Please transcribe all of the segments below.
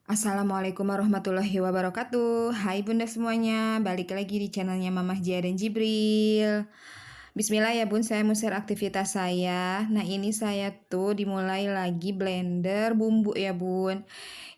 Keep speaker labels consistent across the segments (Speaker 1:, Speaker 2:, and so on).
Speaker 1: Assalamualaikum warahmatullahi wabarakatuh. Hai bunda semuanya, balik lagi di channelnya Mamah Jia dan Jibril. Bismillah ya bun, saya mau share aktivitas saya. Nah ini saya tuh dimulai lagi blender bumbu ya bun.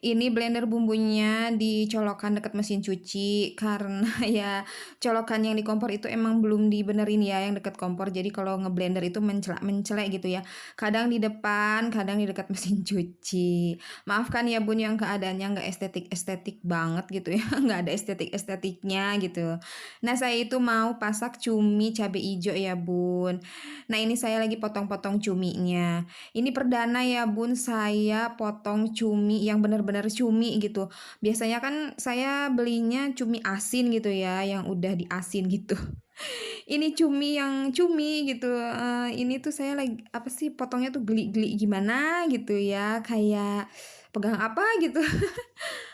Speaker 1: Ini blender bumbunya dicolokkan dekat mesin cuci karena ya colokan yang di kompor itu emang belum dibenerin ya yang dekat kompor. Jadi kalau ngeblender itu mencelak gitu ya. Kadang di depan, kadang di dekat mesin cuci. Maafkan ya bun yang keadaannya nggak estetik banget gitu ya, nggak ada estetiknya gitu. Nah saya itu mau pasak cumi cabe ijo ya bun. Nah ini saya lagi potong-potong cuminya. Ini perdana ya bun saya potong cumi yang benar-benar cumi gitu. Biasanya kan saya belinya cumi asin gitu ya, yang udah diasin gitu. Ini cumi yang cumi gitu, ini tuh saya lagi apa sih, potongnya tuh geli-geli gimana gitu ya, kayak pegang apa gitu.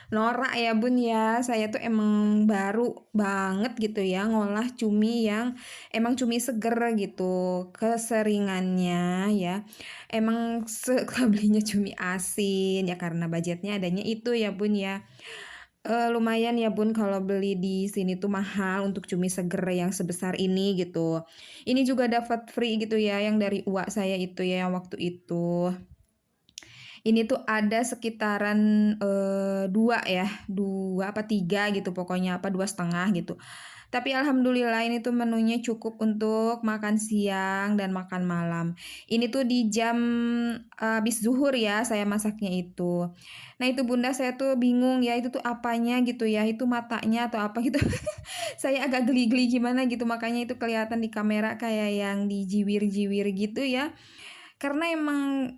Speaker 1: Norak ya bun ya, saya tuh emang baru banget gitu ya ngolah cumi yang emang cumi seger gitu. Keseringannya ya emang suka belinya cumi asin ya karena budgetnya adanya itu ya bun ya. Lumayan ya bun kalau beli di sini tuh mahal untuk cumi seger yang sebesar ini gitu. Ini juga dapat free gitu ya yang dari uak saya itu ya yang waktu itu. Ini tuh ada sekitaran, 2 ya, 2 apa 3 gitu pokoknya, apa 2,5 gitu. Tapi alhamdulillah ini tuh menunya cukup untuk makan siang dan makan malam. Ini tuh di jam habis zuhur ya saya masaknya itu. Nah itu Bunda saya tuh bingung ya itu tuh apanya gitu ya, itu matanya atau apa gitu. Saya agak geli-geli gimana gitu, makanya itu kelihatan di kamera kayak yang dijiwir-jiwir gitu ya. Karena emang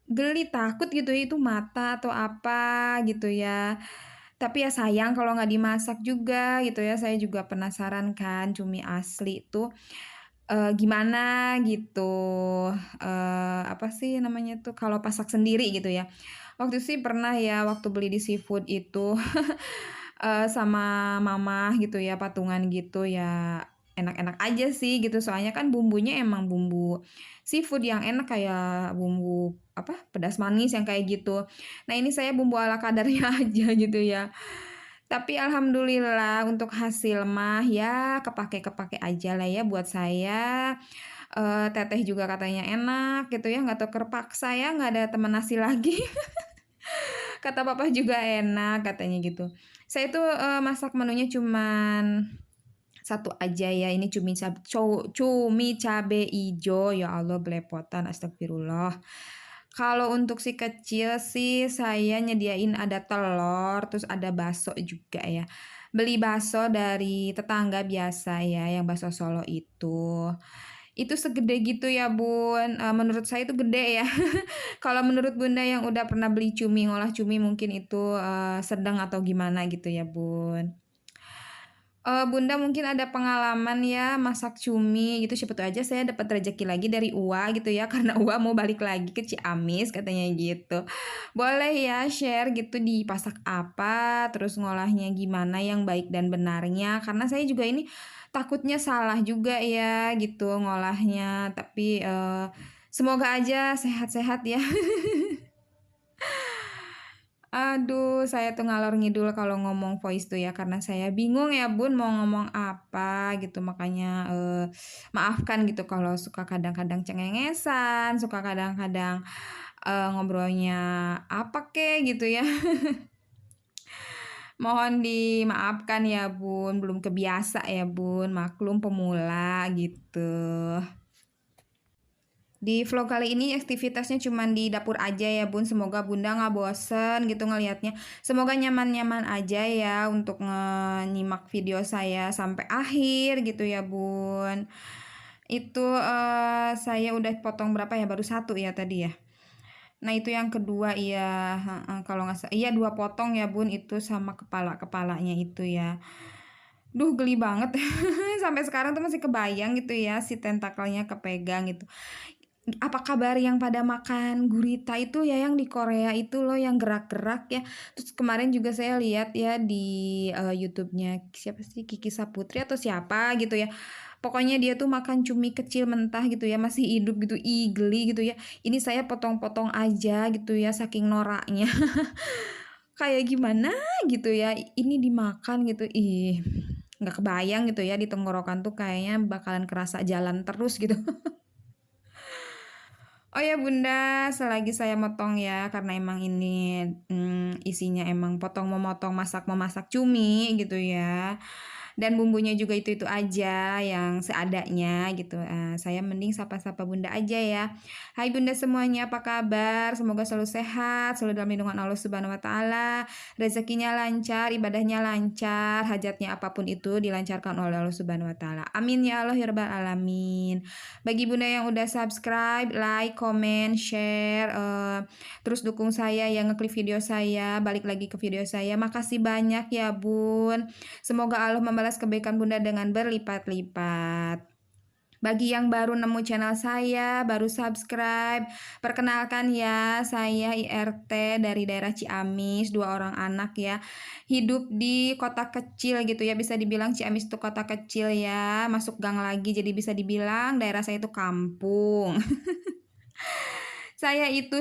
Speaker 1: geli, takut gitu ya, itu mata atau apa gitu ya. Tapi ya sayang kalau nggak dimasak juga gitu ya, saya juga penasaran kan cumi asli itu, gimana gitu, apa sih namanya tuh, kalau pasak sendiri gitu ya. Waktu sih pernah ya, waktu beli di seafood itu, sama mama gitu ya, patungan gitu ya, enak-enak aja sih gitu, soalnya kan bumbunya emang bumbu seafood yang enak kayak bumbu apa, pedas manis yang kayak gitu. Nah ini saya bumbu ala kadarnya aja gitu ya. Tapi alhamdulillah untuk hasil mah ya kepake-kepake aja lah ya buat saya. Teteh juga katanya enak gitu ya, nggak tahu terpaksa ya, nggak ada teman nasi lagi. Kata papa juga enak katanya gitu. Saya tuh, masak menunya cuman satu aja ya, ini cumi cabe ijo, ya Allah belepotan, astagfirullah. Kalau untuk si kecil sih saya nyediain ada telur, terus ada bakso juga ya. Beli bakso dari tetangga biasa ya, yang bakso Solo itu. Itu segede gitu ya Bun, menurut saya itu gede ya. Kalau menurut Bunda yang udah pernah beli cumi, ngolah cumi mungkin itu, sedang atau gimana gitu ya Bun. Bunda mungkin ada pengalaman ya masak cumi gitu, siapa tahu aja saya dapat rezeki lagi dari Uwa gitu ya, karena Uwa mau balik lagi ke Ciamis katanya gitu. Boleh ya share gitu dipasak apa, terus ngolahnya gimana yang baik dan benarnya, karena saya juga ini takutnya salah juga ya gitu ngolahnya, tapi, semoga aja sehat-sehat ya. Aduh, saya tuh ngalor ngidul kalau ngomong voice tuh ya, karena saya bingung ya Bun mau ngomong apa gitu. Makanya, maafkan gitu kalau suka kadang-kadang cengengesan, suka kadang-kadang, ngobrolnya apa kek gitu ya. Mohon dimaafkan ya Bun, belum kebiasa ya Bun, maklum pemula gitu. Di vlog kali ini aktivitasnya cuman di dapur aja ya Bun, semoga Bunda nggak bosen gitu ngelihatnya. Semoga nyaman-nyaman aja ya untuk nyimak video saya sampai akhir gitu ya Bun. Itu saya udah potong berapa ya, baru satu ya tadi ya. Nah itu yang kedua iya, kalau nggak salah, iya 2 potong ya Bun itu sama kepala-kepalanya itu ya. Duh geli banget, sampai sekarang tuh masih kebayang gitu ya si tentakelnya kepegang gitu. Apa kabar yang pada makan gurita itu ya yang di Korea itu loh yang gerak-gerak ya. Terus kemarin juga saya lihat ya di YouTube-nya siapa sih, Kiki Saputri atau siapa gitu ya. Pokoknya dia tuh makan cumi kecil mentah gitu ya, masih hidup gitu, ih geli gitu ya. Ini saya potong-potong aja gitu ya saking noraknya. kayak gimana gitu ya, ini dimakan gitu, ih nggak kebayang gitu ya di tenggorokan tuh kayaknya bakalan kerasa jalan terus gitu. Oh ya Bunda, selagi saya motong ya, karena emang ini isinya emang potong memotong masak memasak cumi gitu ya. Dan bumbunya juga itu-itu aja yang seadanya gitu. Saya mending sapa-sapa Bunda aja ya. Hai Bunda semuanya, apa kabar? Semoga selalu sehat, selalu dalam lindungan Allah Subhanahu wa taala. Rezekinya lancar, ibadahnya lancar, hajatnya apapun itu dilancarkan oleh Allah Subhanahu wa taala. Amin ya Allah ya rabbal alamin. Bagi Bunda yang udah subscribe, like, comment, share, terus dukung saya yang ngeklik video saya, balik lagi ke video saya. Makasih banyak ya Bun. Semoga Allah membalas kebaikan Bunda dengan berlipat-lipat. Bagi yang baru nemu channel saya, baru subscribe, perkenalkan ya, saya IRT dari daerah Ciamis, 2 orang anak ya. Hidup di kota kecil gitu ya, bisa dibilang Ciamis itu kota kecil ya, masuk gang lagi jadi bisa dibilang daerah saya itu kampung. Saya itu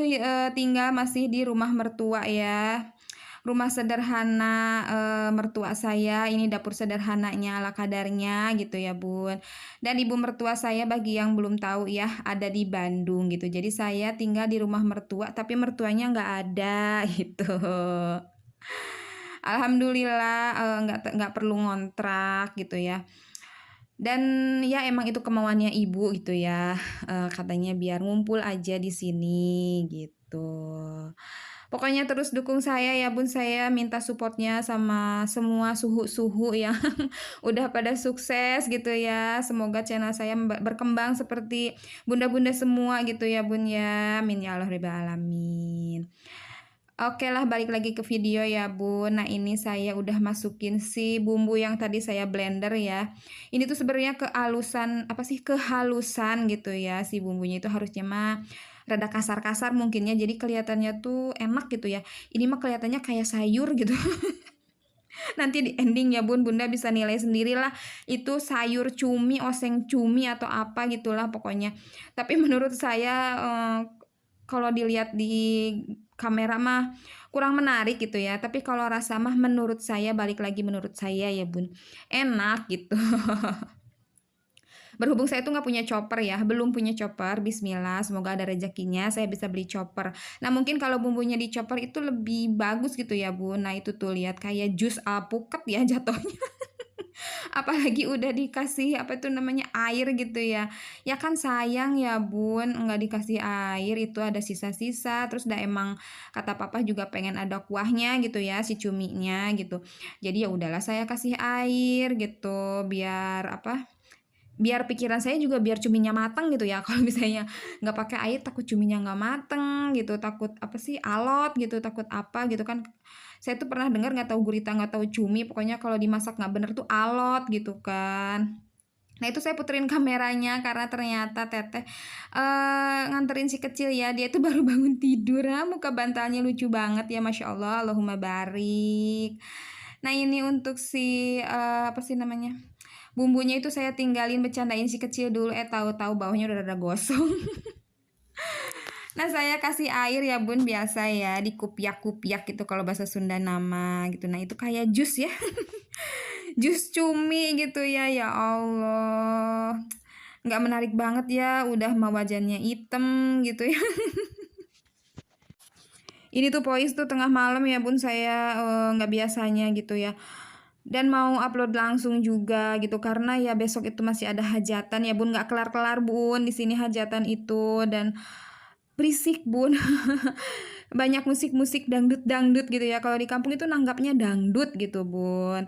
Speaker 1: tinggal masih di rumah mertua ya. Rumah sederhana mertua saya, ini dapur sederhananya ala kadarnya gitu ya Bun. Dan ibu mertua saya bagi yang belum tahu ya ada di Bandung gitu. Jadi saya tinggal di rumah mertua tapi mertuanya nggak ada gitu. Alhamdulillah nggak perlu ngontrak gitu ya. Dan ya emang itu kemauannya ibu gitu ya. Katanya biar ngumpul aja di sini gitu. Pokoknya terus dukung saya ya Bun, saya minta supportnya sama semua suhu-suhu yang udah pada sukses gitu ya. Semoga channel saya berkembang seperti bunda-bunda semua gitu ya Bun ya. Amin ya Allah rabbal alamin. Oke lah, balik lagi ke video ya Bun. Nah ini saya udah masukin si bumbu yang tadi saya blender ya. Ini tuh sebenarnya kehalusan gitu ya. Si bumbunya itu harusnya mah rada kasar-kasar mungkinnya, jadi kelihatannya tuh enak gitu ya. Ini mah kelihatannya kayak sayur gitu. Nanti di ending ya Bun, Bunda bisa nilai sendirilah itu sayur cumi, oseng cumi atau apa gitulah pokoknya. Tapi menurut saya kalau dilihat di kamera mah kurang menarik gitu ya. Tapi kalau rasa mah menurut saya, balik lagi menurut saya ya Bun, enak gitu. Berhubung saya tuh nggak punya chopper ya, belum punya chopper, bismillah, semoga ada rezekinya saya bisa beli chopper. Nah mungkin kalau bumbunya di chopper itu lebih bagus gitu ya Bun. Nah itu tuh lihat kayak jus alpukat ya jatuhnya. Apalagi udah dikasih apa itu namanya air gitu ya. Ya kan sayang ya Bun, nggak dikasih air itu ada sisa-sisa. Terus udah emang kata papa juga pengen ada kuahnya gitu ya si cuminya gitu. Jadi ya udahlah saya kasih air gitu biar apa? Biar pikiran saya juga biar cuminya mateng gitu ya. Kalau misalnya nggak pakai air takut cuminya nggak mateng gitu, takut apa sih alot gitu, takut apa gitu kan. Saya tuh pernah dengar nggak tahu gurita nggak tahu cumi, pokoknya kalau dimasak nggak bener tuh alot gitu kan. Nah itu saya puterin kameranya karena ternyata teteh nganterin si kecil ya, dia tuh baru bangun tidur. Muka bantalnya lucu banget ya, masya Allah, Allahumma barik. Nah ini untuk si apa sih namanya, bumbunya itu saya tinggalin bercandain si kecil dulu, tahu-tahu bawahnya udah rada gosong. Nah saya kasih air ya Bun, biasa ya dikupiak-kupiak gitu kalau bahasa Sunda nama gitu. Nah itu kayak jus ya. Jus cumi gitu ya, ya Allah. Nggak menarik banget ya, udah mah wajannya hitam gitu ya. Ini tuh pois tuh tengah malam ya Bun, saya nggak biasanya gitu ya. Dan mau upload langsung juga gitu karena ya besok itu masih ada hajatan ya Bun, nggak kelar-kelar Bun di sini hajatan itu, dan berisik Bun. Banyak musik-musik dangdut-dangdut gitu ya. Kalau di kampung itu nanggapnya dangdut gitu Bun.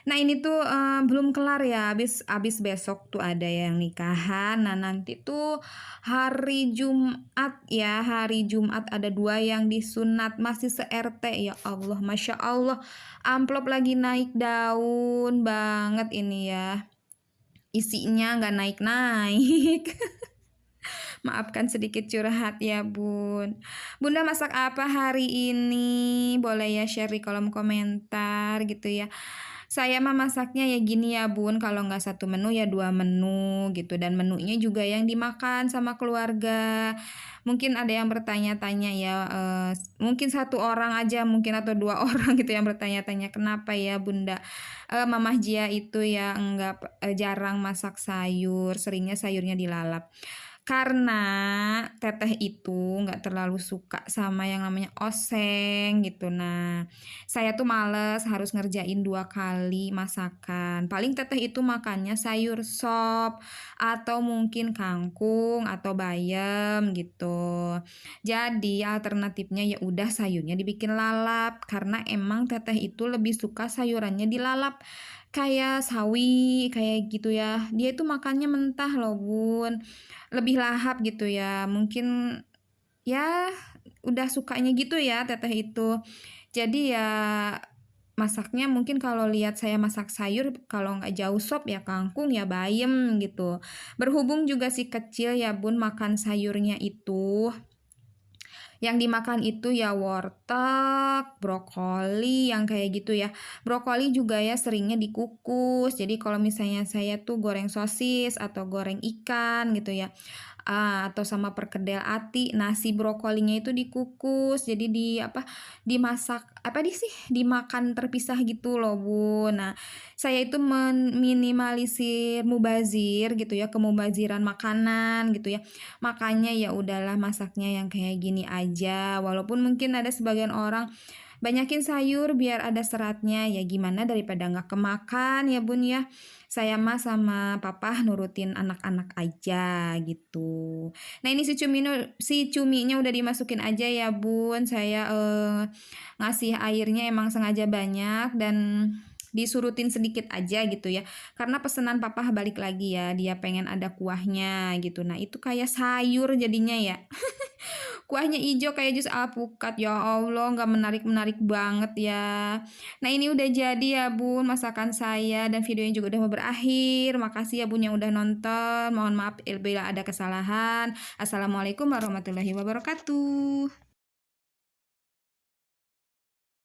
Speaker 1: Nah ini tuh belum kelar ya, abis besok tuh ada yang nikahan. Nah nanti tuh hari Jumat ya, hari Jumat ada 2 yang disunat, masih se-RT ya Allah, Masya Allah. Amplop lagi naik daun banget ini ya, isinya nggak naik-naik. Maafkan sedikit curhat ya Bun. Bunda masak apa hari ini? Boleh ya share di kolom komentar gitu ya. Saya mah masaknya ya gini ya Bun, kalau nggak satu menu ya 2 menu gitu, dan menunya juga yang dimakan sama keluarga. Mungkin ada yang bertanya-tanya ya, mungkin satu orang aja mungkin atau 2 orang gitu yang bertanya-tanya, "Kenapa ya Bunda, Mamah Jia itu ya jarang masak sayur, seringnya sayurnya dilalap?" Karena teteh itu nggak terlalu suka sama yang namanya oseng gitu. Nah, saya tuh males harus ngerjain 2 kali masakan. Paling teteh itu makannya sayur sop atau mungkin kangkung atau bayam gitu. Jadi alternatifnya ya udah sayurnya dibikin lalap karena emang teteh itu lebih suka sayurannya dilalap. Kayak sawi, kayak gitu ya. Dia itu makannya mentah loh, Bun. Lebih lahap gitu ya. Mungkin ya udah sukanya gitu ya teteh itu. Jadi ya masaknya mungkin kalau lihat saya masak sayur, kalau nggak jauh sop ya kangkung ya bayem gitu. Berhubung juga si kecil ya Bun makan sayurnya itu, yang dimakan itu ya wortel, brokoli yang kayak gitu ya. Brokoli juga ya seringnya dikukus. Jadi kalau misalnya saya tuh goreng sosis atau goreng ikan gitu ya, atau sama perkedel ati, nasi brokolinya itu dikukus. Jadi dimasak dimakan terpisah gitu loh, Bu. Nah, saya itu meminimalisir mubazir gitu ya, kemubaziran makanan gitu ya. Makanya ya udahlah masaknya yang kayak gini aja. Walaupun mungkin ada sebagian orang banyakin sayur biar ada seratnya, ya gimana daripada nggak kemakan ya Bun ya. Saya mah sama papa nurutin anak-anak aja gitu. Nah ini si cuminya udah dimasukin aja ya Bun. Saya ngasih airnya emang sengaja banyak dan disurutin sedikit aja gitu ya, karena pesanan papa balik lagi ya, dia pengen ada kuahnya gitu. Nah itu kayak sayur jadinya ya. Kuahnya ijo kayak jus alpukat, ya Allah nggak menarik-menarik banget ya. Nah ini udah jadi ya Bun masakan saya, dan videonya juga udah mau berakhir. Makasih ya Bun yang udah nonton, mohon maaf bila ada kesalahan. Assalamualaikum warahmatullahi wabarakatuh.